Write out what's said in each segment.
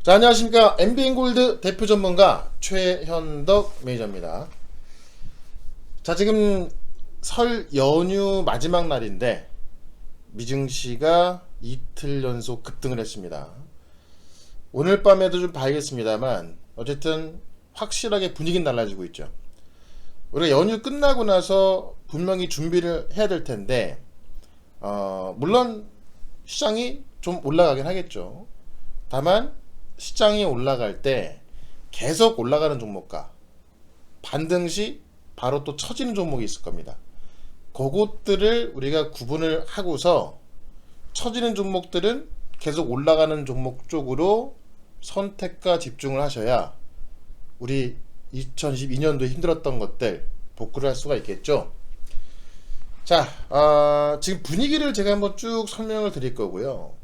자, 안녕하십니까. MBN골드 대표 전문가 최현덕 매니저입니다. 자, 지금 설 연휴 마지막 날인데 미증시가 이틀 연속 급등을 했습니다. 오늘 밤에도 좀 봐야겠습니다만 어쨌든 확실하게 분위기는 달라지고 있죠. 우리가 연휴 끝나고 나서 분명히 준비를 해야 될 텐데 물론 시장이 좀 올라가긴 하겠죠. 다만 시장이 올라갈 때 계속 올라가는 종목과 반등 시 바로 또 처지는 종목이 있을 겁니다. 그것들을 우리가 구분을 하고서 처지는 종목들은 계속 올라가는 종목 쪽으로 선택과 집중을 하셔야 우리 2022년도에 힘들었던 것들 복구를 할 수가 있겠죠. 자, 지금 분위기를 제가 한번 쭉 설명을 드릴 거고요.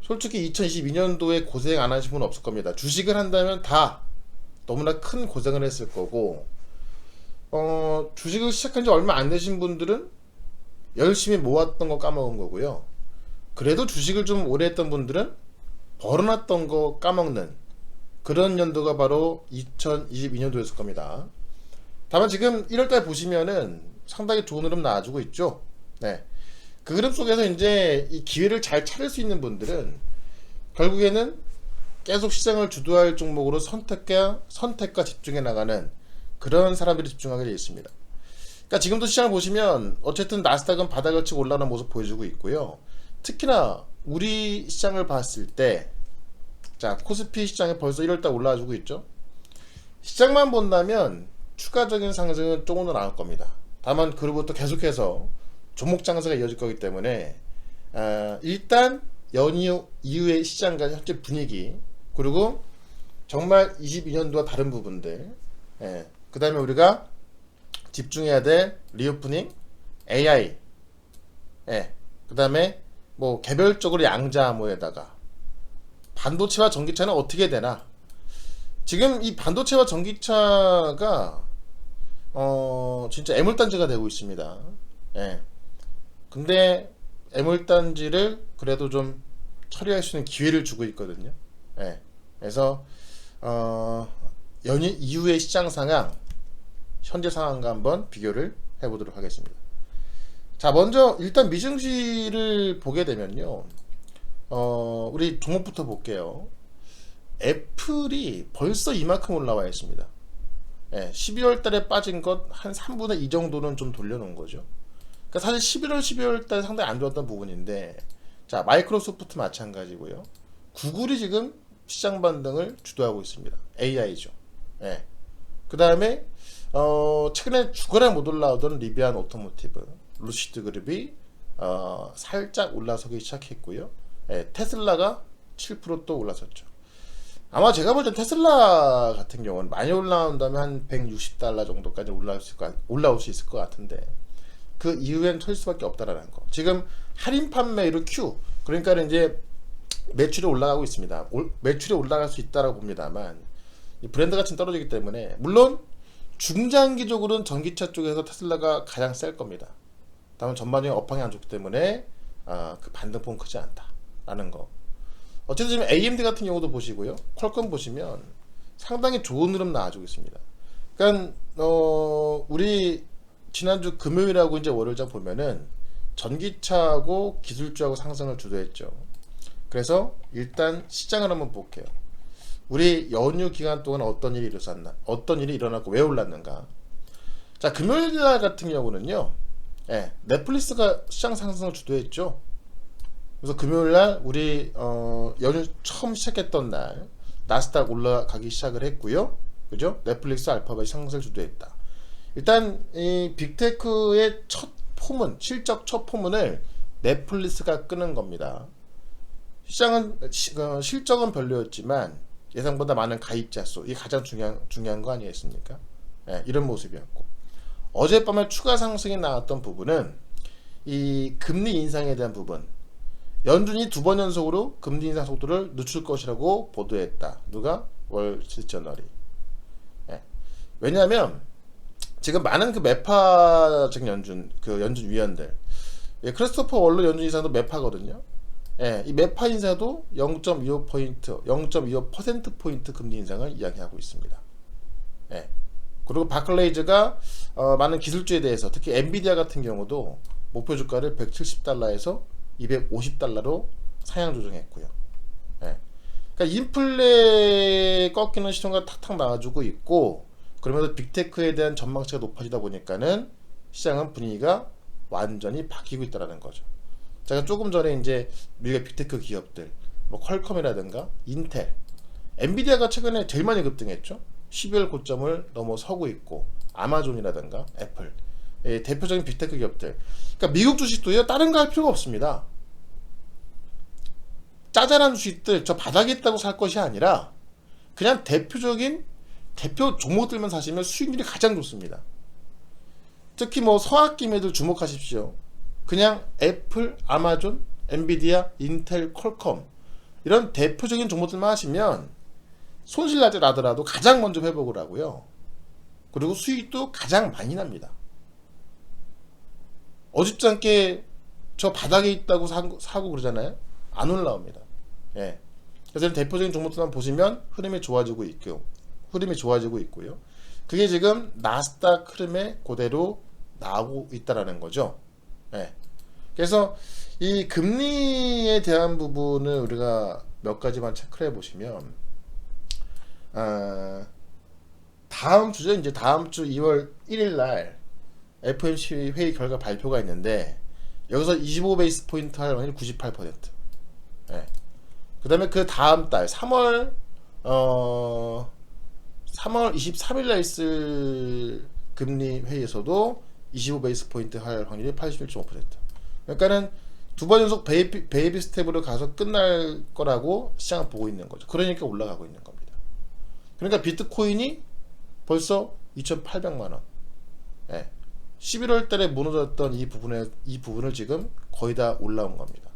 솔직히 2022년도에 고생 안 하신 분은 없을 겁니다. 주식을 한다면 다 너무나 큰 고생을 했을 거고, 주식을 시작한 지 얼마 안 되신 분들은 열심히 모았던 거 까먹은 거고요. 그래도 주식을 좀 오래 했던 분들은 벌어놨던 거 까먹는 그런 연도가 바로 2022년도였을 겁니다. 다만 지금 1월달 보시면은 상당히 좋은 흐름 나와주고 있죠. 네. 그 흐름 속에서 이제 이 기회를 잘 찾을 수 있는 분들은 결국에는 계속 시장을 주도할 종목으로 선택과 집중해 나가는 그런 사람들이 집중하게 되어 있습니다. 그러니까 지금도 시장을 보시면 어쨌든 나스닥은 바닥을 치고 올라오는 모습 보여주고 있고요. 특히나 우리 시장을 봤을 때, 자, 코스피 시장에 벌써 1월달 올라와주고 있죠. 시장만 본다면 추가적인 상승은 조금 더 나올 겁니다. 다만 그로부터 계속해서 종목 장세가 이어질 거기 때문에 일단 연휴 이후의 시장과 현재 분위기, 그리고 정말 22년도와 다른 부분들, 그 다음에 우리가 집중해야 될 리오프닝, AI, 그 다음에 뭐 개별적으로 양자 암호에다가 반도체와 전기차는 어떻게 되나. 지금 이 반도체와 전기차가 진짜 애물단지가 되고 있습니다. 근데 애물단지를 그래도 좀 처리할 수 있는 기회를 주고 있거든요. 그래서 연휴 이후의 시장 상황, 현재 상황과 한번 비교를 해보도록 하겠습니다. 자, 먼저 일단 미증시를 보게 되면요, 우리 종목부터 볼게요. 애플이 벌써 이만큼 올라와 있습니다. 12월 달에 빠진 것 한 3분의 2 정도는 좀 돌려놓은 거죠. 그러니까 사실 11월, 12월 달 상당히 안 좋았던 부분인데, 자, 마이크로소프트 마찬가지고요. 구글이 지금 시장 반등을 주도하고 있습니다. AI죠. 그 다음에 최근에 죽어라 못 올라오던 리비안 오토모티브, 루시드 그룹이 살짝 올라서기 시작했고요. 테슬라가 7% 올라섰죠. 아마 제가 볼 땐 테슬라 같은 경우는 많이 올라온다면 한 160달러 정도까지 올라올 수 있을 것 같은데, 그 이후엔 터질 수밖에 없다라는 거. 지금 할인 판매로 Q, 그러니까 이제 매출이 올라가고 있습니다. 매출이 올라갈 수 있다라고 봅니다만 브랜드 가치는 떨어지기 때문에, 물론 중장기적으로는 전기차 쪽에서 테슬라가 가장 셀 겁니다. 다만 전반적인 업황이 안 좋기 때문에 그 반등폭은 크지 않다라는 거. 어쨌든 지금 AMD 같은 경우도 보시고요, 퀄컴 보시면 상당히 좋은 흐름 나와주고 있습니다. 그러니까 우리 지난주 금요일하고 이제 월요일장 보면은 전기차하고 기술주하고 상승을 주도했죠. 그래서 일단 시장을 한번 볼게요. 우리 연휴 기간 동안 어떤 일이 일어났나, 어떤 일이 일어났고 왜 올랐는가. 자, 금요일날 같은 경우는요, 넷플릭스가 시장 상승을 주도했죠. 그래서 금요일날 우리 연휴 처음 시작했던 날 나스닥 올라가기 시작을 했고요. 그죠? 넷플릭스, 알파벳이 상승을 주도했다. 일단 이 빅테크의 첫 포문, 실적 첫 포문을 넷플릭스가 끄는 겁니다. 시장은 실적은 별로였지만 예상보다 많은 가입자 수, 이게 가장 중요한 거 아니겠습니까? 이런 모습이었고, 어젯밤에 추가 상승이 나왔던 부분은 이 금리 인상에 대한 부분. 연준이 2번 연속으로 금리 인상 속도를 늦출 것이라고 보도했다. 누가? 월스트리트저널이. 왜냐하면 지금 많은 그 매파적 연준 위원들, 크리스토퍼 월러 연준 이사도 매파거든요. 예, 이 메파 인사도 0.25포인트, 0.25%포인트 금리 인상을 이야기하고 있습니다. 예. 그리고 바클레이즈가 많은 기술주에 대해서 특히 엔비디아 같은 경우도 목표 주가를 170달러에서 250달러로 상향 조정했고요. 예. 그러니까 인플레 꺾이는 시선가 탁탁 나와주고 있고, 그러면서 빅테크에 대한 전망치가 높아지다 보니까는 시장은 분위기가 완전히 바뀌고 있다는 거죠. 제가 조금 전에 이제 미국의 빅테크 기업들, 뭐 퀄컴이라든가 인텔, 엔비디아가 최근에 제일 많이 급등했죠. 12월 고점을 넘어서고 있고, 아마존이라든가 애플, 대표적인 빅테크 기업들. 그러니까 미국 주식도요, 다른 거 할 필요가 없습니다. 짜잘한 주식들 저 바닥에 있다고 살 것이 아니라 그냥 대표적인 대표 종목들만 사시면 수익률이 가장 좋습니다. 특히 뭐 서학기매들 주목하십시오. 그냥 애플, 아마존, 엔비디아, 인텔, 퀄컴 이런 대표적인 종목들만 하시면 손실 나더라도 가장 먼저 회복을 하고요. 그리고 수익도 가장 많이 납니다. 어줍지 않게 저 바닥에 있다고 사고 그러잖아요. 안 올라옵니다. 예. 그래서 대표적인 종목들만 보시면 흐름이 좋아지고 있고요. 그게 지금 나스닥 흐름에 그대로 나오고 있다라는 거죠. 예. 그래서 이 금리에 대한 부분을 우리가 몇 가지만 체크를 해보시면, 다음 주죠. 이제 다음 주 2월 1일 날 FOMC 회의 결과 발표가 있는데, 여기서 25베이스 포인트 할 확률이 98%. 예. 그 다음에 그 다음 달 3월 23일 날 있을 금리 회의에서도 25베이스 포인트 할 확률이 81.5%. 그러니까는 두 번 연속 베이비 스텝으로 가서 끝날 거라고 시장은 보고 있는 거죠. 그러니까 올라가고 있는 겁니다. 그러니까 비트코인이 벌써 2,800만 원. 예. 11월 달에 무너졌던 이 부분을 지금 거의 다 올라온 겁니다.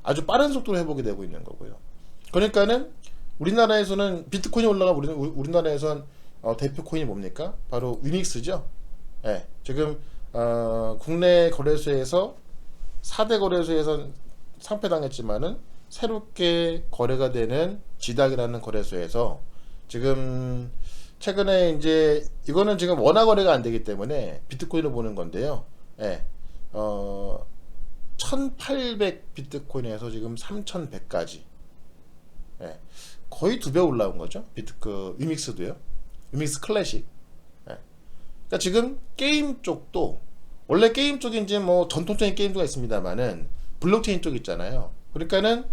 아주 빠른 속도로 회복이 되고 있는 거고요. 그러니까는 우리나라에서는 비트코인이 올라가면 우리나라에선 대표 코인이 뭡니까? 바로 위믹스죠. 예. 지금 국내 거래소에서 4대 거래소에선 상폐당했지만은 새롭게 거래가 되는 지닥이라는 거래소에서 지금 최근에 이제 이거는 지금 원화 거래가 안 되기 때문에 비트코인을 보는 건데요. 예. 1800 비트코인에서 지금 3100까지. 예. 거의 2배 올라온 거죠. 위믹스도요. 위믹스 클래식. 예. 그러니까 지금 게임 쪽도 원래 게임 쪽이 이제 뭐 전통적인 게임도가 있습니다만은 블록체인 쪽 있잖아요. 그러니까는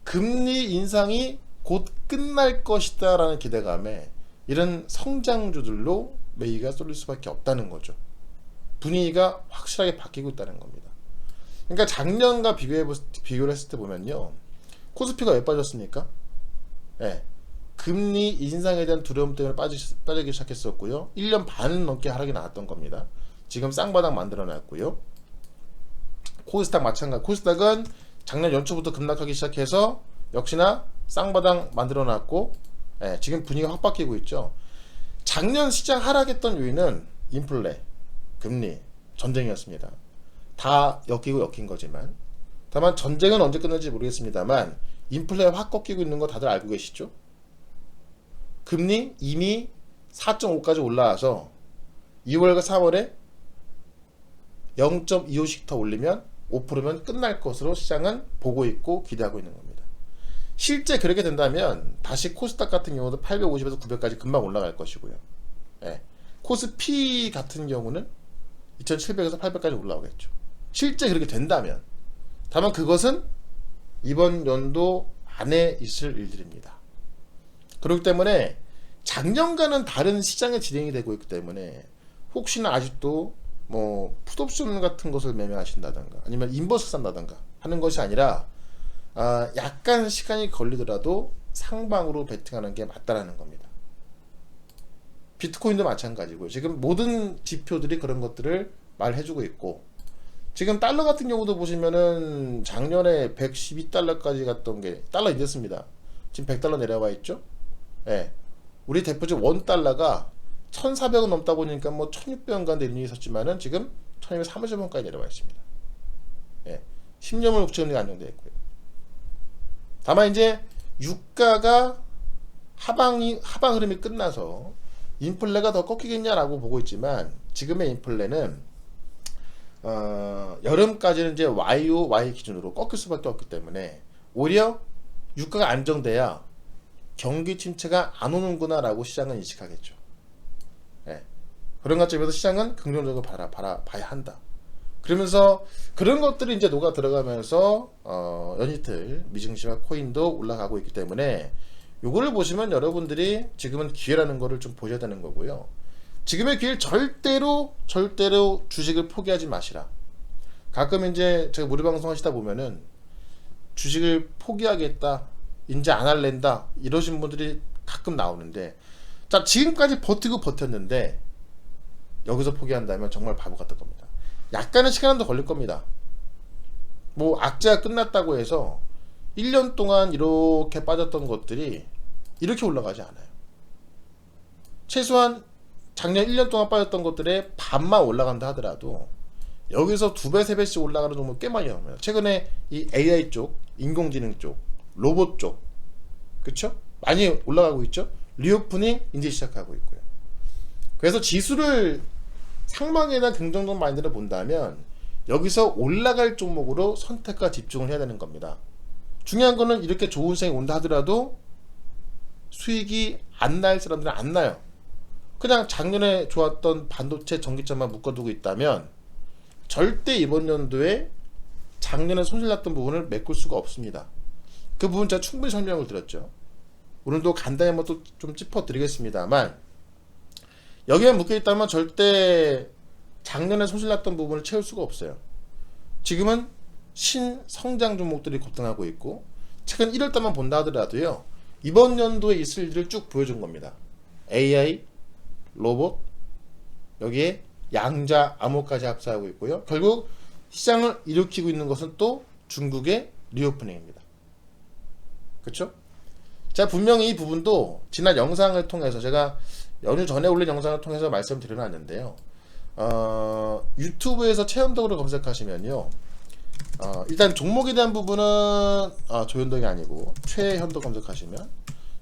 금리 인상이 곧 끝날 것이다라는 기대감에 이런 성장주들로 매기가 쏠릴 수밖에 없다는 거죠. 분위기가 확실하게 바뀌고 있다는 겁니다. 그러니까 작년과 비교를 했을 때 보면요, 코스피가 왜 빠졌습니까? 예, 금리 인상에 대한 두려움 때문에 빠지기 시작했었고요. 1년 반 넘게 하락이 나왔던 겁니다. 지금 쌍바닥 만들어 놨고요. 코스닥 마찬가지. 코스닥은 작년 연초부터 급락하기 시작해서 역시나 쌍바닥 만들어 놨고, 예, 지금 분위기가 확 바뀌고 있죠. 작년 시장 하락했던 요인은 인플레, 금리, 전쟁이었습니다. 다 엮인 거지만, 다만 전쟁은 언제 끝날지 모르겠습니다만 인플레가 확 꺾이고 있는 거 다들 알고 계시죠? 금리 이미 4.5까지 올라와서 2월과 3월에 0.25씩 더 올리면 5%면 끝날 것으로 시장은 보고 있고 기대하고 있는 겁니다. 실제 그렇게 된다면 다시 코스닥 같은 경우도 850에서 900까지 금방 올라갈 것이고요. 예. 코스피 같은 경우는 2700에서 800까지 올라오겠죠. 실제 그렇게 된다면. 다만 그것은 이번 연도 안에 있을 일들입니다. 그렇기 때문에 작년과는 다른 시장의 진행이 되고 있기 때문에 혹시나 아직도 뭐 풋옵션 같은 것을 매매하신다든가 아니면 인버스 산다든가 하는 것이 아니라 약간 시간이 걸리더라도 상방으로 베팅하는 게 맞다라는 겁니다. 비트코인도 마찬가지고요. 지금 모든 지표들이 그런 것들을 말해주고 있고, 지금 달러 같은 경우도 보시면은 작년에 112달러까지 갔던 게 달러 인데스입니다. 지금 100달러 내려와 있죠. 예. 우리 대표적 원달러가 1,400원 넘다 보니까 뭐 1,600원간 내림이 있었지만은 지금 1,230원까지 내려와 있습니다. 예. 10년물 국채금리가 안정되어 있고요. 다만 이제 유가가 하방 흐름이 끝나서 인플레가 더 꺾이겠냐라고 보고 있지만, 지금의 인플레는 여름까지는 이제 YOY 기준으로 꺾일 수밖에 없기 때문에 오히려 유가가 안정돼야 경기 침체가 안 오는구나라고 시장은 인식하겠죠. 예. 그런 관점에서 시장은 긍정적으로 봐야 한다. 그러면서 그런 것들이 이제 녹아 들어가면서 연이틀 미증시와 코인도 올라가고 있기 때문에 요거를 보시면 여러분들이 지금은 기회라는 거를 좀 보셔야 되는 거고요. 지금의 기회를 절대로 주식을 포기하지 마시라. 가끔 이제 제가 무료 방송 하시다 보면은 주식을 포기하겠다, 이제 안 할랜다 이러신 분들이 가끔 나오는데, 자, 지금까지 버티고 버텼는데 여기서 포기한다면 정말 바보 같을 겁니다. 약간의 시간은 더 걸릴 겁니다. 뭐 악재가 끝났다고 해서 1년 동안 이렇게 빠졌던 것들이 이렇게 올라가지 않아요. 최소한 작년 1년 동안 빠졌던 것들의 반만 올라간다 하더라도 여기서 2배, 3배씩 올라가는 종목 꽤 많이 나옵니다. 최근에 이 AI 쪽, 인공지능 쪽, 로봇 쪽, 그쵸? 많이 올라가고 있죠? 리오프닝 이제 시작하고 있고요. 그래서 지수를 상방에 대한 긍정적 마인드를 본다면 여기서 올라갈 종목으로 선택과 집중을 해야 되는 겁니다. 중요한 거는 이렇게 좋은 시장이 온다 하더라도 수익이 안 날 사람들은 안 나요. 그냥 작년에 좋았던 반도체, 전기차만 묶어두고 있다면 절대 이번 연도에 작년에 손실났던 부분을 메꿀 수가 없습니다. 그 부분 제가 충분히 설명을 드렸죠. 오늘도 간단히 한번 또 좀 짚어드리겠습니다만, 여기에 묶여있다면 절대 작년에 손실났던 부분을 채울 수가 없어요. 지금은 신성장 종목들이 급등하고 있고, 최근 1월달만 본다 하더라도요, 이번 연도에 있을 일을 쭉 보여준 겁니다. AI, 로봇, 여기에 양자, 암호까지 합사하고 있고요. 결국 시장을 일으키고 있는 것은 또 중국의 리오프닝입니다. 그렇죠? 자, 분명히 이 부분도 지난 영상을 통해서 제가 연휴 전에 올린 영상을 통해서 말씀드려놨는데요. 유튜브에서 최현덕으로 검색하시면요. 일단 종목에 대한 부분은 조현덕이 아니고 최현덕 검색하시면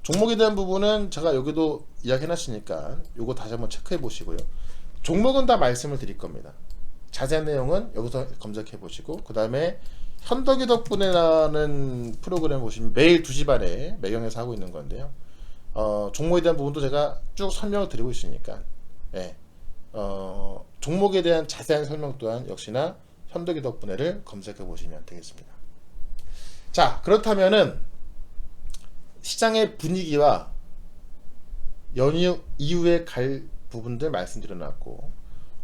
종목에 대한 부분은 제가 여기도 이야기해놨으니까 요거 다시 한번 체크해 보시고요. 종목은 다 말씀을 드릴 겁니다. 자세한 내용은 여기서 검색해 보시고, 그 다음에 현덕이 덕분에라는 프로그램 보시면 매일 2시 반에 매경에서 하고 있는 건데요. 종목에 대한 부분도 제가 쭉 설명을 드리고 있으니까, 예, 종목에 대한 자세한 설명 또한 역시나 현덕이 덕분에를 검색해 보시면 되겠습니다. 자, 그렇다면은 시장의 분위기와 연휴 이후에 갈 부분들 말씀드려놨고,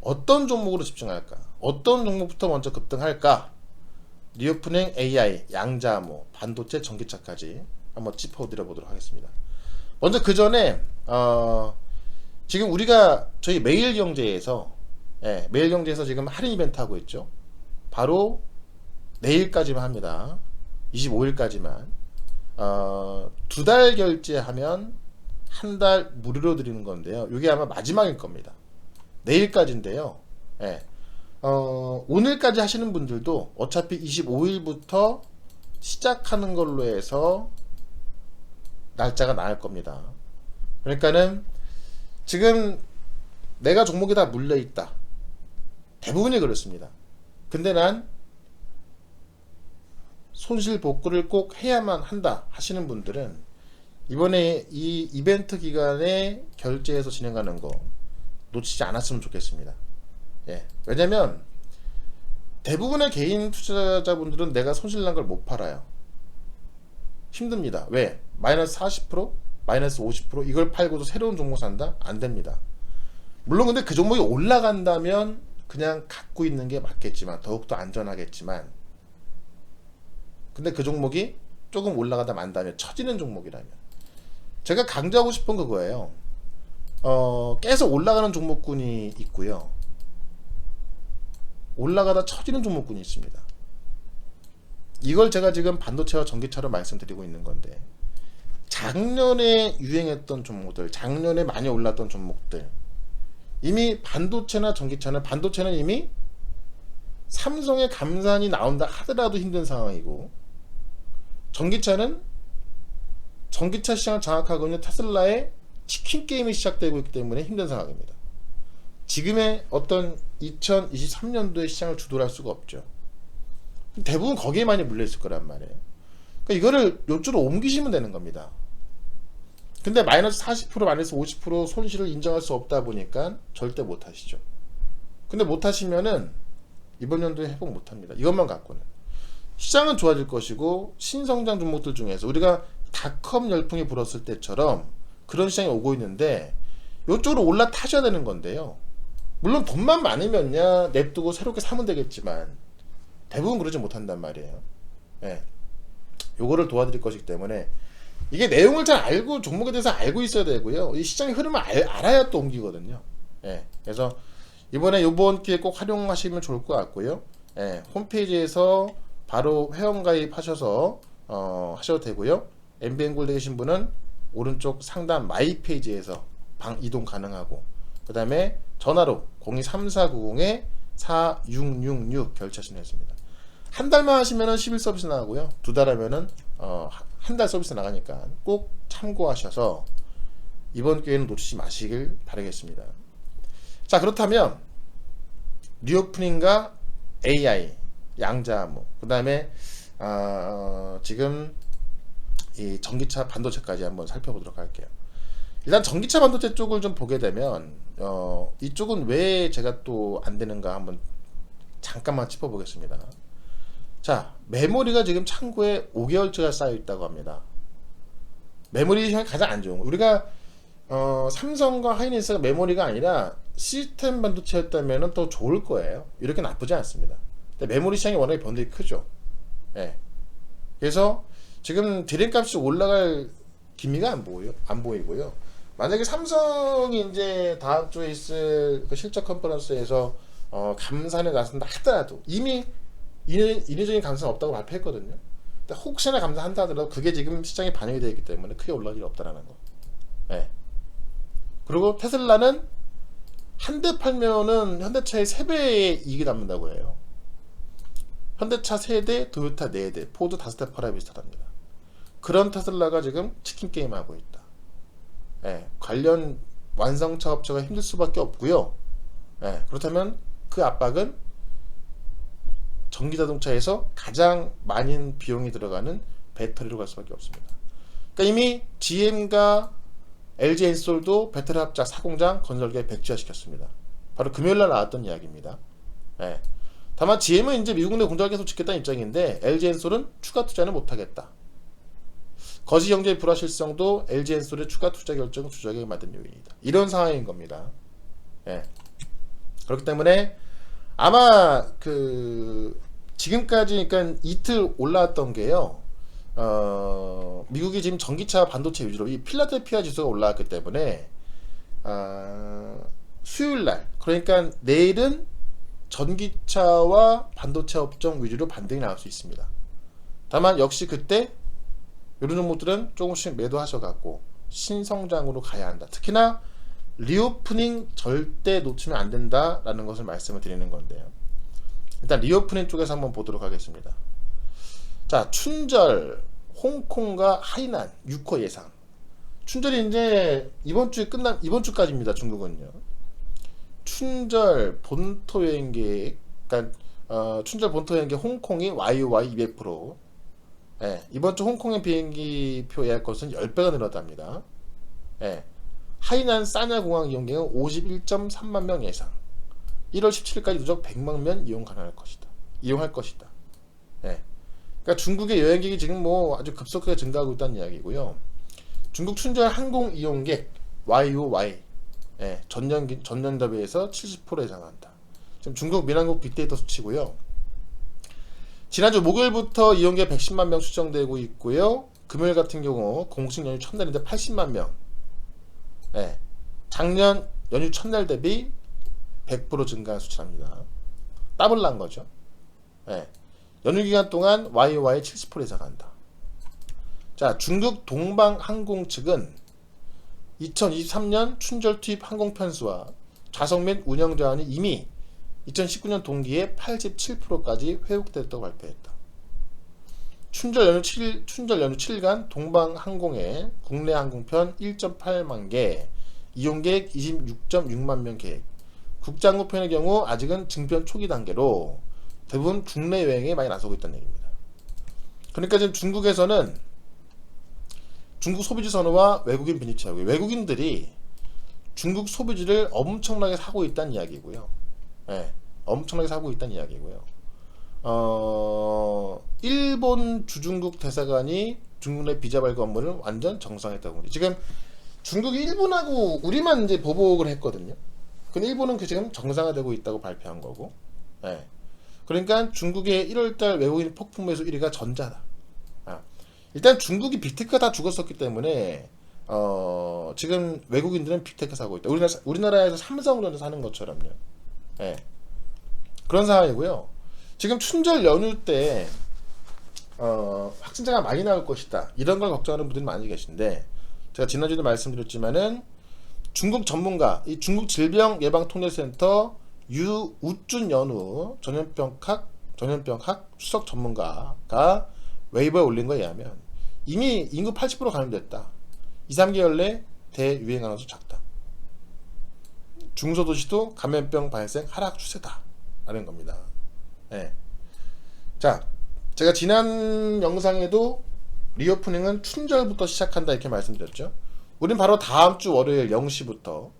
어떤 종목으로 집중할까? 어떤 종목부터 먼저 급등할까? 리오프닝, AI, 양자암호, 반도체, 전기차까지 한번 짚어드려 보도록 하겠습니다. 먼저 그 전에 지금 우리가 저희 매일경제에서 매일경제에서 지금 할인 이벤트 하고 있죠. 바로 내일까지만 합니다. 25일까지만 2달 결제하면 한 달 무료로 드리는 건데요. 이게 아마 마지막일 겁니다. 내일까지인데요. 오늘까지 하시는 분들도 어차피 25일부터 시작하는 걸로 해서 날짜가 나을 겁니다. 그러니까는 지금 내가 종목이 다 물려있다. 대부분이 그렇습니다. 근데 난 손실 복구를 꼭 해야만 한다 하시는 분들은 이번에 이 이벤트 기간에 결제해서 진행하는 거 놓치지 않았으면 좋겠습니다. 왜냐면 대부분의 개인 투자자분들은 내가 손실난 걸 못 팔아요. 힘듭니다. 왜? 마이너스 40%, 마이너스 50% 이걸 팔고도 새로운 종목 산다? 안 됩니다. 물론 근데 그 종목이 올라간다면 그냥 갖고 있는 게 맞겠지만, 더욱더 안전하겠지만, 근데 그 종목이 조금 올라가다 만다면, 처지는 종목이라면, 제가 강조하고 싶은 그거예요. 계속 올라가는 종목군이 있고요, 올라가다 처지는 종목군이 있습니다. 이걸 제가 지금 반도체와 전기차로 말씀드리고 있는 건데, 작년에 유행했던 종목들, 작년에 많이 올랐던 종목들, 이미 반도체나 전기차는, 반도체는 이미 삼성의 감산이 나온다 하더라도 힘든 상황이고, 전기차는 전기차 시장을 장악하고 있는 테슬라의 치킨 게임이 시작되고 있기 때문에 힘든 상황입니다. 지금의 어떤 2023년도의 시장을 주도할 수가 없죠. 대부분 거기에 많이 물려있을 거란 말이에요. 그러니까 이거를 요쪽으로 옮기시면 되는 겁니다. 근데 마이너스 40% 마이너스 50% 손실을 인정할 수 없다 보니까 절대 못 하시죠. 근데 못 하시면은 이번 연도에 회복 못 합니다. 이것만 갖고는. 시장은 좋아질 것이고 신성장 종목들 중에서 우리가 닷컴 열풍이 불었을 때처럼 그런 시장이 오고 있는데 이쪽으로 올라타셔야 되는 건데요. 물론 돈만 많으면야 냅두고 새롭게 사면 되겠지만 대부분 그러지 못한단 말이에요. 예. 요거를 도와드릴 것이기 때문에 이게 내용을 잘 알고 종목에 대해서 알고 있어야 되고요. 이 시장의 흐름을 알아야 또 옮기거든요. 예. 그래서 이번 기회에 꼭 활용하시면 좋을 것 같고요. 예. 홈페이지에서 바로 회원 가입하셔서 하셔도 되고요. MBN골드 계신 분은 오른쪽 상단 마이 페이지에서 방 이동 가능하고 그 다음에 전화로 023490-4666 결제하시면 되겠습니다. 한 달만 하시면은 10일 서비스 나가고요. 두 달 하면은 한 달 서비스 나가니까 꼭 참고하셔서 이번 기회는 놓치지 마시길 바라겠습니다. 자, 그렇다면 리오프닝과 AI 양자암호 그 다음에 지금 이 전기차 반도체까지 한번 살펴보도록 할게요. 일단 전기차 반도체 쪽을 좀 보게 되면 이쪽은 왜 제가 또 안 되는가 한번 잠깐만 짚어보겠습니다. 자, 메모리가 지금 창고에 5개월치가 쌓여 있다고 합니다. 메모리 시장이 가장 안 좋은 거. 우리가 삼성과 하이닉스가 메모리가 아니라 시스템 반도체였다면 더 좋을 거예요. 이렇게 나쁘지 않습니다. 근데 메모리 시장이 워낙에 변동이 크죠. 예. 그래서 지금 디램값이 올라갈 기미가 안 보이고요. 만약에 삼성이 이제 다음 주에 있을 그 실적 컨퍼런스에서 감산에 나선다 하더라도 이미 인위적인 감산은 없다고 발표했거든요. 근데 혹시나 감산한다 하더라도 그게 지금 시장에 반영이 되어 있기 때문에 크게 올라갈 일이 없다라는 거. 예. 그리고 테슬라는 한 대 팔면은 현대차의 3배의 이익이 남는다고 해요. 현대차 3대, 도요타 4대, 포드 5대 팔아야 비슷하답니다. 그런 테슬라가 지금 치킨 게임 하고 있다. 예, 관련 완성차 업체가 힘들 수밖에 없고요. 예, 그렇다면 그 압박은 전기자동차에서 가장 많은 비용이 들어가는 배터리로 갈 수밖에 없습니다. 그러니까 이미 GM과 LG 엔솔도 배터리 합작 4공장 건설 계획 백지화시켰습니다. 바로 금요일날 나왔던 이야기입니다. 예. 다만 GM은 이제 미국 내 공장을 계속 짓겠다는 입장인데 LG 엔솔은 추가 투자는 못하겠다. 거시 경제의 불확실성도 LG 엔솔의 추가 투자 결정을 주저하게 만든 요인이다. 이런 상황인 겁니다. 예. 그렇기 때문에 아마 지금까지 그러니까 이틀 올라왔던 게요. 미국이 지금 전기차 반도체 위주로 이 필라델피아 지수가 올라왔기 때문에 수요일날 그러니까 내일은 전기차와 반도체 업종 위주로 반등이 나올 수 있습니다. 다만 역시 그때 이런 종목들은 조금씩 매도하셔갖고 신성장으로 가야 한다. 특히나 리오프닝 절대 놓치면 안 된다라는 것을 말씀을 드리는 건데요. 일단 리오프닝 쪽에서 한번 보도록 하겠습니다. 자, 춘절, 홍콩과 하이난 6호 예상. 춘절이 이제 이번 주까지입니다. 중국은요. 춘절 본토 여행 계획, 그러니까 춘절 본토 여행 계획 홍콩이 YOY 200%. 예, 이번 주 홍콩의 비행기표 예약 건수는 10배가 늘었답니다. 예, 하이난 싸냐 공항 이용객은 51.3만 명 예상. 1월 17일까지 누적 100만 명 이용할 것이다. 예. 그러니까 중국의 여행객이 지금 뭐 아주 급속하게 증가하고 있다는 이야기고요. 중국 춘절 항공 이용객 YOY 예, 전년 대비해서 70% 예상한다. 지금 중국 민항국 빅데이터 수치고요. 지난주 목요일부터 이용객 110만 명 추정되고 있고요. 금요일 같은 경우 공식 연휴 첫날인데 80만 명. 예, 작년 연휴 첫날 대비 100% 증가한 수치랍니다. 더블 난 거죠. 예. 연휴 기간 동안 YOY 70% 예상한다. 자, 중국 동방항공 측은 2023년 춘절 투입 항공 편수와 좌석 및 운영 자원이 이미 2019년 동기에 87%까지 회복됐다고 발표했다. 춘절 연휴 7간 동방항공의 국내 항공편 1.8만 개, 이용객 26.6만 명 계획. 국제항공편의 경우 아직은 증편 초기 단계로 대부분 국내 여행에 많이 나서고 있다는 얘기입니다. 그러니까 지금 중국에서는 중국 소비지 선호와 외국인 비니치하고 외국인들이 중국 소비지를 엄청나게 사고 있다는 이야기고요. 네, 엄청나게 사고 있다는 이야기고요. 일본 주중국 대사관이 중국 내 비자 발급 업무를 완전 정상화했다고 합니다. 지금 중국이 일본하고 우리만 이제 보복을 했거든요. 근데 일본은 지금 정상화되고 있다고 발표한 거고. 네. 그러니까 중국의 1월달 외국인 폭풍 매수 1위가 전자다. 일단 중국이 빅테크가 다 죽었었기 때문에 지금 외국인들은 빅테크 사고 있다. 우리나라에서 삼성전자 사는 것처럼요. 네. 그런 상황이고요. 지금 춘절 연휴 때 확진자가 많이 나올 것이다. 이런 걸 걱정하는 분들이 많이 계신데, 제가 지난주에도 말씀드렸지만은 중국 전문가, 이 중국 질병예방통제센터 유우준연우 전염병학 수석 전문가가 웨이버에 올린 거에 의하면 이미 인구 80% 감염됐다. 2, 3개월 내 대유행 가능성 작다. 중소도시도 감염병 발생 하락 추세다. 라는 겁니다. 네. 자, 제가 지난 영상에도 리오프닝은 춘절부터 시작한다 이렇게 말씀드렸죠. 우린 바로 다음 주 월요일 0시부터,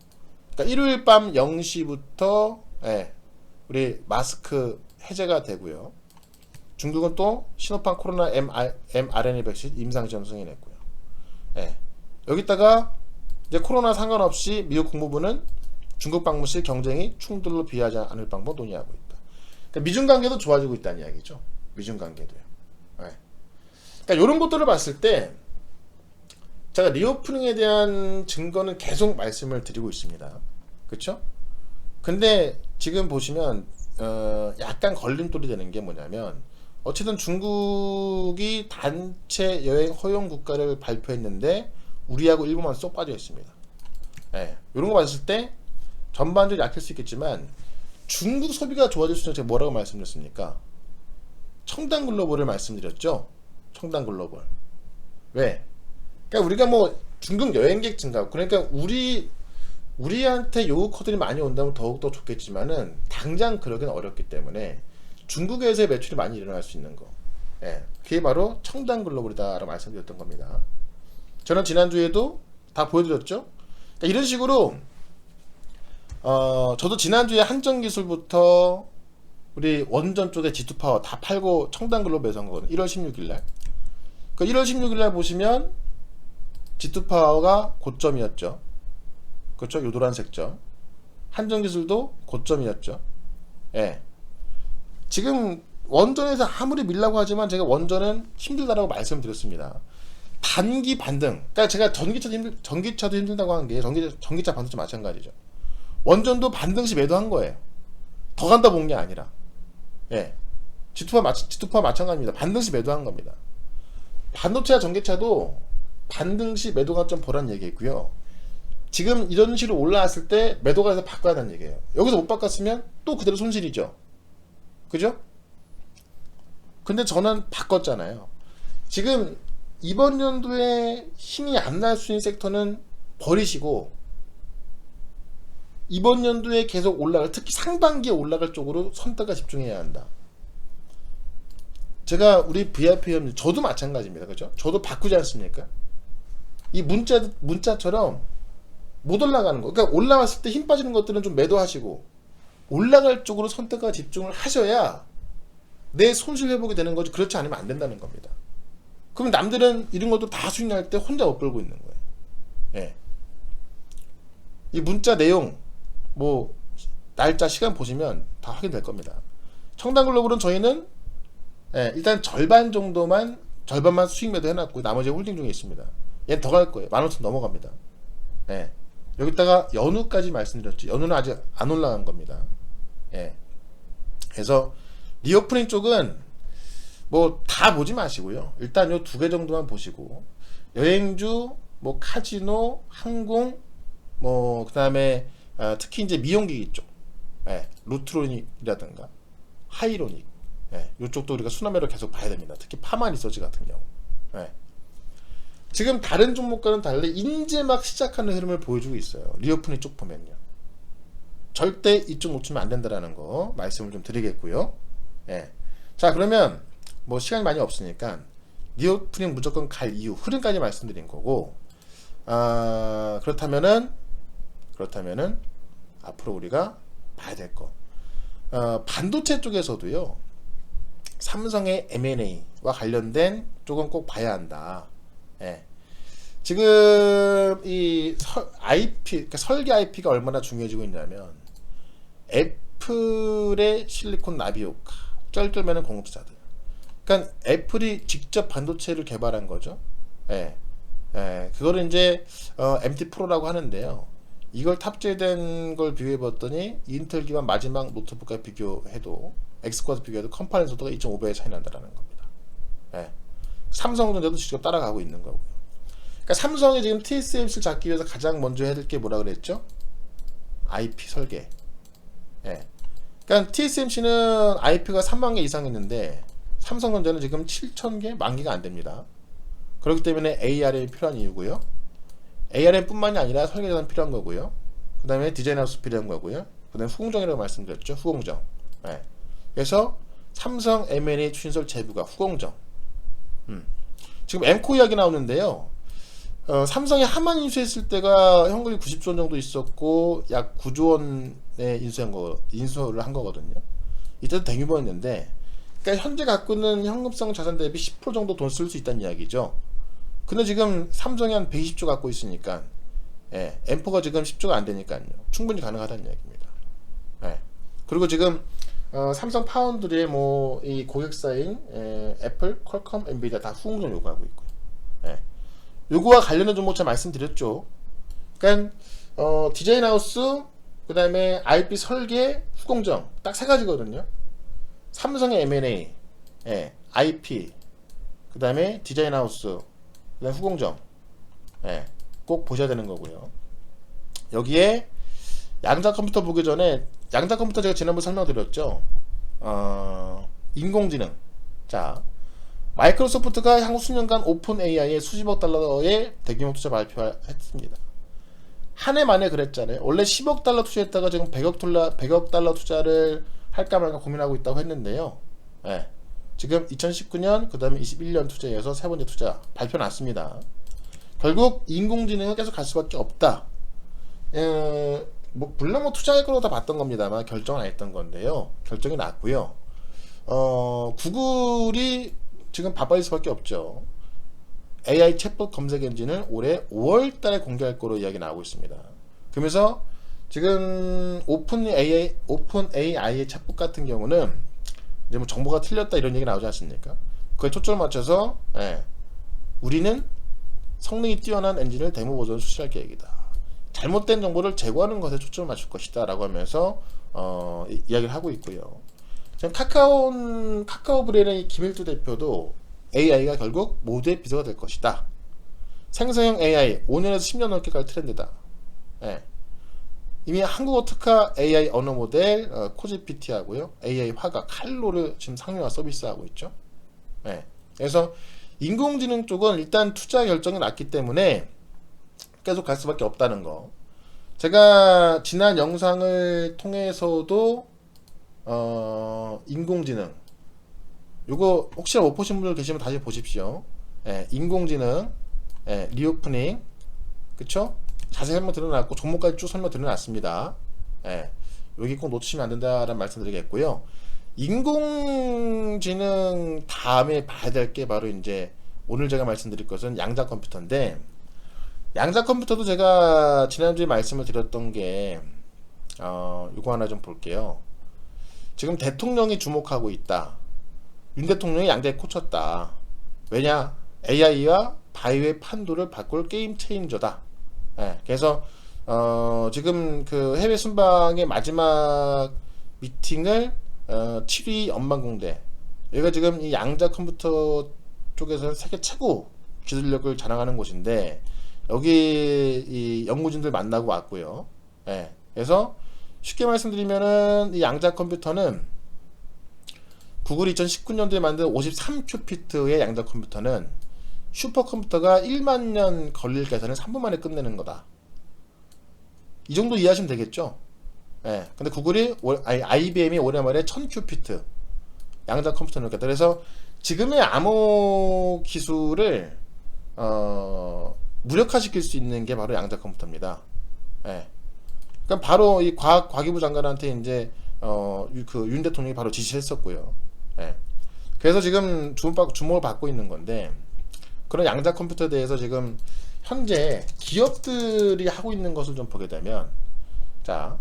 그러니까 일요일 밤 0시부터 우리 마스크 해제가 되고요. 중국은 또 시노팜 코로나 mRNA 백신 임상 시험 승인했고요. 여기다가 이제 코로나 상관없이 미국 국무부는 중국 방문 시 경쟁이 충돌로 비하지 않을 방법 논의하고 있다. 그러니까 미중 관계도 좋아지고 있다는 이야기죠. 미중 관계도요. 그러니까 이런 것들을 봤을 때 제가 리오프닝에 대한 증거는 계속 말씀을 드리고 있습니다. 그렇죠? 근데 지금 보시면 약간 걸림돌이 되는 게 뭐냐면, 어쨌든 중국이 단체 여행 허용 국가를 발표했는데 우리하고 일본만 쏙 빠져 있습니다. 이런 거 봤을 때 전반적으로 약할 수 있겠지만 중국 소비가 좋아질 수 있는, 제가 뭐라고 말씀드렸습니까? 청단 글로벌을 말씀드렸죠. 청단 글로벌. 왜? 그러니까 우리가 뭐 중국 여행객 증가, 그러니까 우리한테 요구커들이 많이 온다면 더욱더 좋겠지만은 당장 그러기는 어렵기 때문에 중국에서의 매출이 많이 일어날 수 있는 거, 그게 바로 청단 글로벌이다라고 말씀드렸던 겁니다. 저는 지난주에도 다 보여드렸죠. 그러니까 이런 식으로 저도 지난주에 한전기술부터 우리 원전 쪽에 G2파워 다 팔고 청단 글로벌에서 한 거거든요. 1월 16일날. 그 1월 16일날 보시면 G2파워가 고점이었죠. 그렇죠? 요 노란색 점. 한전기술도 고점이었죠. 지금 원전에서 아무리 밀라고 하지만 제가 원전은 힘들다라고 말씀드렸습니다. 단기 반등. 그러니까 제가 전기차도 힘들다고 한 게 전기차 반도체 마찬가지죠. 원전도 반등 시 매도한 거예요. 더 간다 본 게 아니라. G2파 마찬가지입니다. 반등 시 매도한 겁니다. 반도체와 전기차도 반등 시 매도가 좀 보란 얘기고요. 지금 이런 식으로 올라왔을 때 매도가 해서 바꿔야 한다는 얘기예요. 여기서 못 바꿨으면 또 그대로 손실이죠. 그죠? 근데 저는 바꿨잖아요. 지금 이번 연도에 힘이 안 날 수 있는 섹터는 버리시고 이번 연도에 계속 올라갈, 특히 상반기에 올라갈 쪽으로 선택과 집중해야 한다. 제가 우리 VIP 회원님, 저도 마찬가지입니다. 그죠? 저도 바꾸지 않습니까? 이 문자처럼 못 올라가는 거. 그러니까 올라왔을 때 힘 빠지는 것들은 좀 매도하시고 올라갈 쪽으로 선택과 집중을 하셔야 내 손실 회복이 되는 거지. 그렇지 않으면 안 된다는 겁니다. 그럼 남들은 이런 것도 다 수익 날 때 혼자 못 벌고 있는 거예요. 이 문자 내용, 뭐 날짜, 시간 보시면 다 확인될 겁니다. 청단 글로벌은 저희는 일단 절반만 수익 매도 해놨고 나머지 홀딩 중에 있습니다. 얘는 더 갈 거예요. 15,000 넘어갑니다. 여기다가 연우까지 말씀드렸죠. 연우는 아직 안 올라간 겁니다. 그래서 리오프닝 쪽은 뭐 다 보지 마시고요. 일단 요 두 개 정도만 보시고, 여행주, 뭐 카지노, 항공, 뭐 그다음에 특히 이제 미용기기 쪽, 루트로닉이라든가 하이로닉, 예, 이쪽도 우리가 순환매로 계속 봐야 됩니다. 특히 파마 리서치 같은 경우. 예. 지금 다른 종목과는 달리 이제 막 시작하는 흐름을 보여주고 있어요. 리오프닝 쪽 보면요. 절대 이쪽 놓치면 안 된다라는 거 말씀을 좀 드리겠고요. 예. 자, 그러면 뭐 시간이 많이 없으니까 리오프닝 무조건 갈 이유 흐름까지 말씀드린 거고, 그렇다면은 앞으로 우리가 봐야 될 거, 반도체 쪽에서도요, 삼성의 M&A와 관련된 쪽은 꼭 봐야 한다. 예. 지금 이 IP, 그러니까 설계 IP가 얼마나 중요해지고 있냐면, 애플의 실리콘 나비오카, 쩔쩔매는 공급사들. 그러니까 애플이 직접 반도체를 개발한 거죠. 예. 예. 그거를 이제 MT 프로라고 하는데요. 이걸 탑재된 걸 비교해봤더니 인텔 기반 마지막 노트북과 비교해도 엑스쿼드 비교해도 컴파일런 속도가 2.5배의 차이 난다라는 겁니다. 예. 삼성전자도 직접 따라가고 있는 거고요. 그러니까 삼성이 지금 TSMC를 잡기 위해서 가장 먼저 해야 될 게 뭐라 그랬죠? IP 설계. 예. 그러니까 TSMC는 IP가 3만 개 이상 있는데 삼성전자는 지금 7,000개, 만 개가 안 됩니다. 그렇기 때문에 ARM이 필요한 이유고요. ARM 뿐만이 아니라 설계자는 필요한 거고요. 그 다음에 디자인하우스 필요한 거고요. 그 다음에 후공정이라고 말씀드렸죠. 후공정. 네. 그래서 삼성 M&A 추진설 제부가 후공정. 지금 엠코 이야기 나오는데요. 삼성이 하만 인수했을 때가 현금이 90조 원 정도 있었고 약 9조 원에 인수를 한 거거든요. 이때도 대규모였는데, 그러니까 현재 갖고 있는 현금성 자산 대비 10% 정도 돈 쓸 수 있다는 이야기죠. 근데 지금 삼성이 한 120조 갖고 있으니까, 예, M4가 지금 10조가 안 되니까요. 충분히 가능하다는 이야기입니다. 예. 그리고 지금 삼성 파운드리의 뭐 이 고객사인 애플, 퀄컴, 엔비디아 다 후공정 요구하고 있고요. 예. 요거와 관련된 정보차 말씀드렸죠. 그러니까 디자인하우스, 그 다음에 IP 설계, 후공정 딱 세 가지거든요. 삼성의 M&A, 예, IP, 그 다음에 디자인하우스, 그 다음에 후공정, 예, 꼭 보셔야 되는 거고요. 여기에 양자 컴퓨터 보기 전에, 양자 컴퓨터 제가 지난번에 설명드렸죠. 인공지능. 자, 마이크로소프트가 향후 수년간 오픈 AI에 수십억 달러의 대규모 투자 발표했습니다. 한 해 만에 그랬잖아요. 원래 10억 달러 투자했다가 지금 100억 달러 투자를 할까 말까 고민하고 있다고 했는데요. 예. 지금 2019년 그 다음에 21년 투자에서 세 번째 투자 발표 났습니다. 결국 인공지능은 계속 갈 수밖에 없다. 물론 투자할 거로 다 봤던 겁니다만 결정은 안 했던 건데요. 결정이 났고요. 구글이 지금 바빠질 수밖에 없죠. AI 챗봇 검색 엔진을 올해 5월달에 공개할 거로 이야기 나오고 있습니다. 그러면서 지금 오픈 AI의 챗봇 같은 경우는 이제 뭐 정보가 틀렸다 이런 얘기 나오지 않습니까? 그에 초점을 맞춰서, 예, 우리는 성능이 뛰어난 엔진을 데모 버전을 출시할 계획이다. 잘못된 정보를 제거하는 것에 초점을 맞출 것이다 라고 하면서 이야기를 하고 있고요. 지금 카카오 브레인의 김일두 대표도 AI가 결국 모두의 비서가 될 것이다. 생성형 AI 5년에서 10년 넘게 갈 트렌드다. 예. 이미 한국어 특화 AI 언어 모델 코지피티 하고요, AI 화가 칼로를 지금 상용화 서비스하고 있죠. 네. 그래서 인공지능 쪽은 일단 투자 결정이 났기 때문에 계속 갈 수밖에 없다는 거. 제가 지난 영상을 통해서도 인공지능 요거 혹시 못 보신 분들 계시면 다시 보십시오. 예, 인공지능, 예, 리오프닝, 그쵸? 자세히 설명 드러났고 종목까지 쭉 설명 드러났습니다. 예, 여기 꼭 놓치면 안 된다라는 말씀 드리겠고요. 인공지능 다음에 봐야 될 게 바로 이제 오늘 제가 말씀드릴 것은 양자 컴퓨터인데, 양자 컴퓨터도 제가 지난주에 말씀을 드렸던 게 요거 하나 좀 볼게요. 지금 대통령이 주목하고 있다. 윤 대통령이 양자에 꽂혔다. 왜냐? AI와 바이오의 판도를 바꿀 게임 체인저다. 예, 그래서 지금 그 해외 순방의 마지막 미팅을 7위 연방공대, 여기가 지금 이 양자 컴퓨터 쪽에서 세계 최고 기술력을 자랑하는 곳인데, 여기 이 연구진들 만나고 왔고요. 예, 그래서 쉽게 말씀드리면은 이 양자 컴퓨터는 구글이 2019년도에 만든 53큐피트의 양자 컴퓨터는 슈퍼컴퓨터가 1만 년 걸릴 계산을 3분 만에 끝내는 거다. 이 정도 이해하시면 되겠죠? 예. 근데 구글이, IBM이 올해 말에 1000큐피트 양자 컴퓨터를 냈다. 그래서 지금의 암호 기술을 무력화시킬 수 있는 게 바로 양자 컴퓨터입니다. 예. 그러니까 바로 이 과기부 장관한테 이제 그 윤 대통령이 바로 지시했었고요. 예. 그래서 지금 주목을 받고 있는 건데, 그런 양자 컴퓨터에 대해서 지금 현재 기업들이 하고 있는 것을 좀 보게 되면, 자,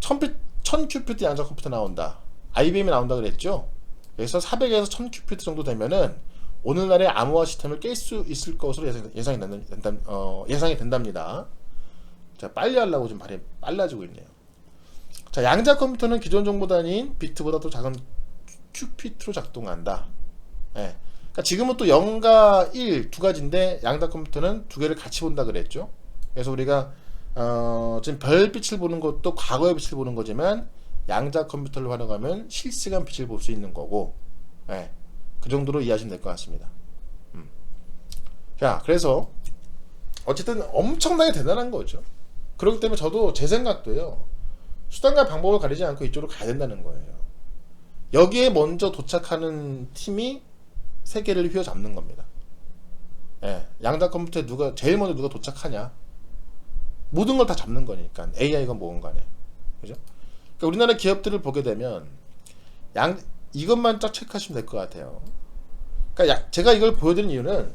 1000큐피트 양자 컴퓨터 나온다. IBM이 나온다 그랬죠? 그래서 400에서 1000큐피트 정도 되면은 오늘날의 암호화 시스템을 깰 수 있을 것으로 예상이 된답니다. 자, 빨리 하려고 좀 발이 빨라지고 있네요. 자, 양자 컴퓨터는 기존 정보 단위인 비트보다 더 작은 큐피트로 작동한다. 예. 그러니까 지금은 또 0과 1 두 가지인데 양자 컴퓨터는 두 개를 같이 본다 그랬죠. 그래서 우리가 지금 별빛을 보는 것도 과거의 빛을 보는 거지만 양자 컴퓨터를 활용하면 실시간 빛을 볼 수 있는 거고, 예. 그 정도로 이해하시면 될 것 같습니다. 자, 그래서 어쨌든 엄청나게 대단한 거죠. 그렇기 때문에 저도 제 생각도요, 수단과 방법을 가리지 않고 이쪽으로 가야 된다는 거예요. 여기에 먼저 도착하는 팀이 세계를 휘어잡는 겁니다. 예, 양자 컴퓨터에 제일 먼저 누가 도착하냐, 모든 걸 다 잡는 거니까. AI건 뭐건 간에, 그죠? 그러니까 우리나라 기업들을 보게 되면 이것만 쫙 체크하시면 될 것 같아요. 그러니까 제가 이걸 보여드린 이유는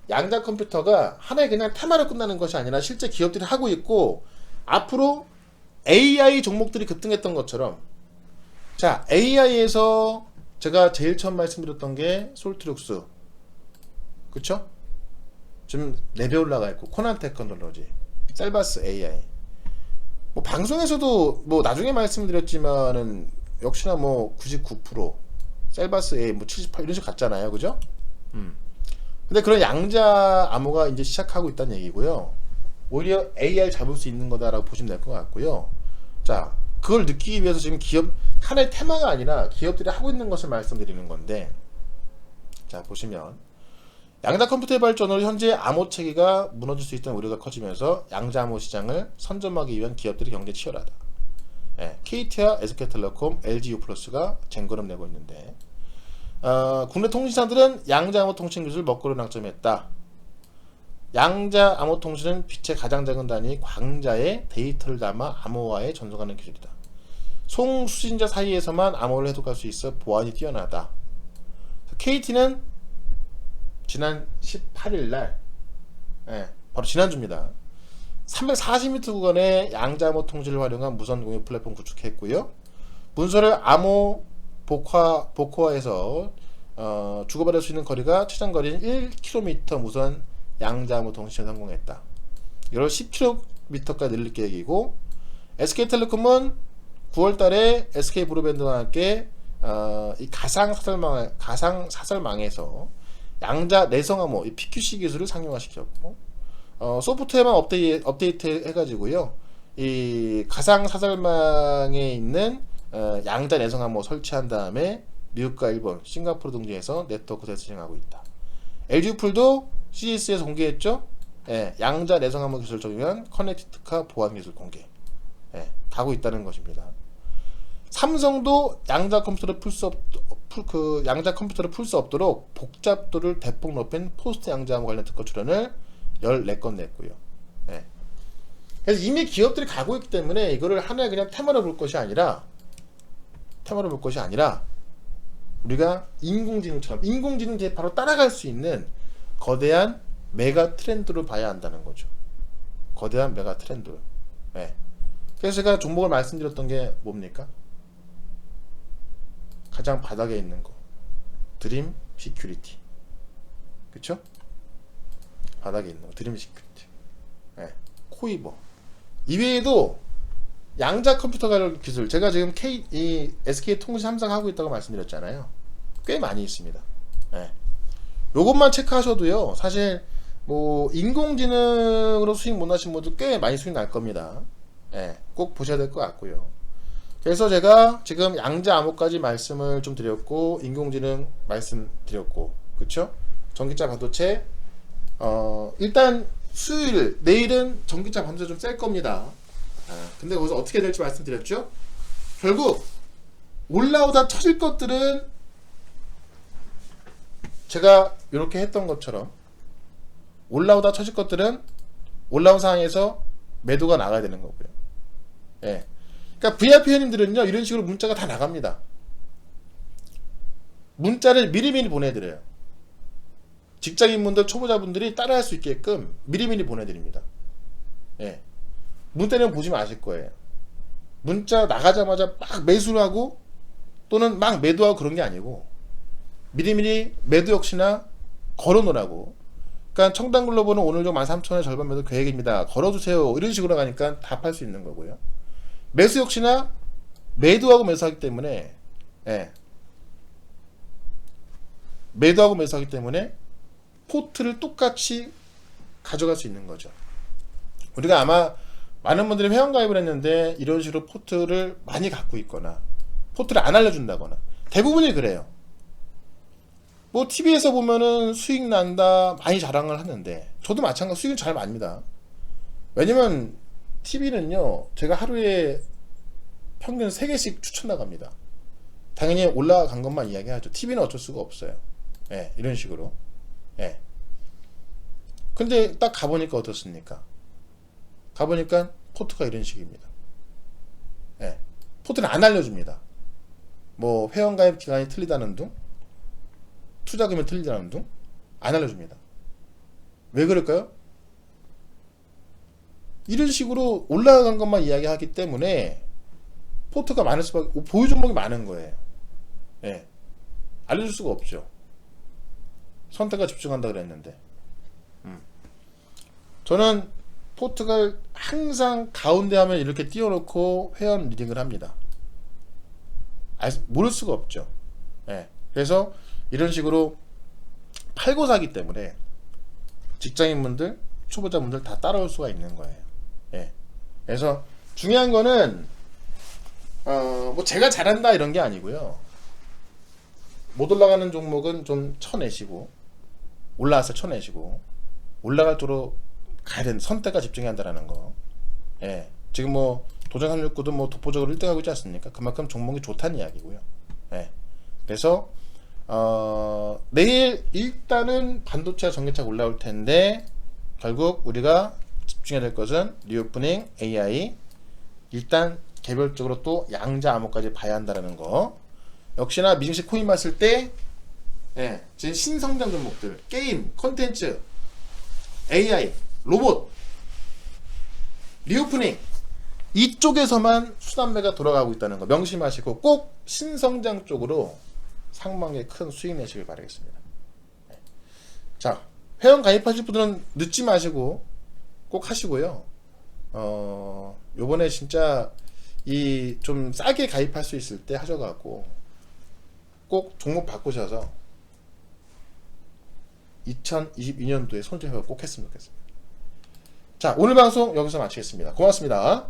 양자 컴퓨터가 하나의 그냥 테마로 끝나는 것이 아니라 실제 기업들이 하고 있고, 앞으로 AI 종목들이 급등했던 것처럼, 자, AI에서 제가 제일 처음 말씀드렸던 게 솔트룩스, 그쵸? 지금 4배 올라가 있고, 코난 테크놀로지, 셀바스 AI, 뭐 방송에서도 뭐 나중에 말씀드렸지만은 역시나 뭐 99%, 셀바스 AI 뭐 78 이런 식으로 갔잖아요, 그죠? 근데 그런 양자 암호가 이제 시작하고 있다는 얘기고요. 오히려 AI 잡을 수 있는 거다라고 보시면 될 것 같고요. 자, 그걸 느끼기 위해서 지금 하나의 테마가 아니라 기업들이 하고 있는 것을 말씀드리는 건데, 자, 보시면 양자 컴퓨터의 발전으로 현재 암호 체계가 무너질 수 있다는 우려가 커지면서 양자 암호 시장을 선점하기 위한 기업들이 경쟁 치열하다. 예, KT와 SK텔레콤, LG유플러스가 쟁거름 내고 있는데, 국내 통신사들은 양자 암호 통신 기술을 먹거리 낭점했다. 양자 암호 통신은 빛의 가장 작은 단위 광자에 데이터를 담아 암호화에 전송하는 기술이다. 송수신자 사이에서만 암호를 해독할 수 있어 보안이 뛰어나다. KT는 지난 18일날, 예, 바로 지난주입니다, 340m 구간의 양자 암호 통신을 활용한 무선 공유 플랫폼 구축했고요. 문서를 암호 복화해서 주고받을 수 있는 거리가 최장 거리인 1km 무선 양자 암호 통신에 성공했다. 이걸 10km까지 늘릴 계획이고, SK텔레콤은 9월달에 SK브로드밴드와 함께 이 가상 사설망에서 양자 내성 암호 PQC 기술을 상용화시켰고, 소프트웨어만 업데이트 해가지고요, 이 가상 사설망에 있는 양자 내성 암호 설치한 다음에 미국과 일본, 싱가포르 등지에서 네트워크 테스트 진행하고 있다. LG풀도 CES에서 공개했죠. 예, 양자 내성 암호 기술 적용한 커넥티드카 보안 기술 공개, 예, 가고 있다는 것입니다. 삼성도 양자 컴퓨터를 풀 수 없도록 복잡도를 대폭 높인 포스트 양자 암호 관련 특허 출원을 14건 냈고요. 예. 그래서 이미 기업들이 가고 있기 때문에 이거를 하나의 그냥 테마로 볼 것이 아니라 우리가 인공지능 제 바로 따라갈 수 있는 거대한 메가 트렌드로 봐야 한다는 거죠. 거대한 메가 트렌드. 네. 그래서 제가 종목을 말씀드렸던 게 뭡니까? 가장 바닥에 있는 거, 드림 시큐리티, 그쵸? 바닥에 있는 거, 드림 시큐리티, 네. 코이버. 이외에도 양자 컴퓨터 관련 기술, 제가 지금 SK통신 삼성 하고 있다고 말씀드렸잖아요. 꽤 많이 있습니다. 네. 요것만 체크하셔도요, 사실 뭐 인공지능으로 수익 못 나신 분들 꽤 많이 수익 날 겁니다. 네. 꼭 보셔야 될 것 같고요. 그래서 제가 지금 양자 암호까지 말씀을 좀 드렸고 인공지능 말씀드렸고 그쵸? 전기차 반도체 일단 수요일 내일은 전기차 반도체 좀 셀 겁니다. 근데 거기서 어떻게 될지 말씀드렸죠? 결국 올라오다 터질 것들은 제가 이렇게 했던 것처럼 올라오다 터질 것들은 올라온 상황에서 매도가 나가야 되는 거고요. 예. 그러니까 VIP 회원님들은요 이런 식으로 문자가 다 나갑니다. 문자를 미리미리 보내드려요. 직장인분들 초보자분들이 따라할 수 있게끔 미리미리 보내드립니다. 예. 문자는 보시면 아실 거예요. 문자 나가자마자 막 매수를 하고 또는 막 매도하고 그런 게 아니고 미리미리 매도 역시나 걸어놓으라고. 그러니까 청담글로벌은 오늘 좀 13,000원에 절반 매도 계획입니다. 걸어주세요. 이런 식으로 가니까 답할 수 있는 거고요. 매수 역시나 매도하고 매수하기 때문에 예. 매도하고 매수하기 때문에 포트를 똑같이 가져갈 수 있는 거죠. 우리가 아마 많은 분들이 회원가입을 했는데 이런 식으로 포트를 많이 갖고 있거나 포트를 안 알려준다거나 대부분이 그래요. 뭐 TV에서 보면은 수익 난다 많이 자랑을 하는데 저도 마찬가지 수익은 잘 납니다. 왜냐면 TV는요 제가 하루에 평균 3개씩 추천 나갑니다. 당연히 올라간 것만 이야기하죠. TV는 어쩔 수가 없어요. 예, 이런 식으로. 예. 근데 딱 가보니까 어떻습니까? 가보니까 포트가 이런 식입니다. 예. 포트는 안 알려줍니다. 뭐 회원가입 기간이 틀리다는 둥, 투자금이 틀리다는 둥, 안 알려줍니다. 왜 그럴까요? 이런 식으로 올라간 것만 이야기하기 때문에 포트가 많을 수밖에, 보유 종목이 많은 거예요. 예. 알려줄 수가 없죠. 선택과 집중한다 그랬는데. 저는 포트를 항상 가운데 하면 이렇게 띄워놓고 회원 리딩을 합니다. 모를 수가 없죠. 예. 그래서 이런 식으로 팔고 사기 때문에 직장인분들, 초보자분들 다 따라올 수가 있는 거예요. 예. 그래서 중요한 거는 뭐 제가 잘한다 이런 게 아니고요. 못 올라가는 종목은 좀 쳐내시고 올라와서 쳐내시고 올라갈 도로 가야 되는 선택과 집중해야 한다라는 거. 예. 지금 뭐 도전 369도 뭐 독보적으로 1등하고 있지 않습니까? 그만큼 종목이 좋다는 이야기고요. 예. 그래서 내일 일단은 반도체와 전기차가 올라올 텐데 결국 우리가 집중해야 될 것은 리오프닝, AI 일단 개별적으로 또 양자 암호까지 봐야 한다는 거. 역시나 미증시 코인 봤을 때 예, 지금 신성장 종목들 게임, 콘텐츠, AI, 로봇, 리오프닝 이쪽에서만 수단매가 돌아가고 있다는 거 명심하시고 꼭 신성장 쪽으로 상반기에 큰 수익 내시길 바라겠습니다. 네. 자, 회원 가입하실 분들은 늦지 마시고 꼭 하시고요. 요번에 진짜 이 좀 싸게 가입할 수 있을 때 하셔갖고 꼭 종목 바꾸셔서 2022년도에 손절 회복 꼭 했으면 좋겠습니다. 자, 오늘 방송 여기서 마치겠습니다. 고맙습니다.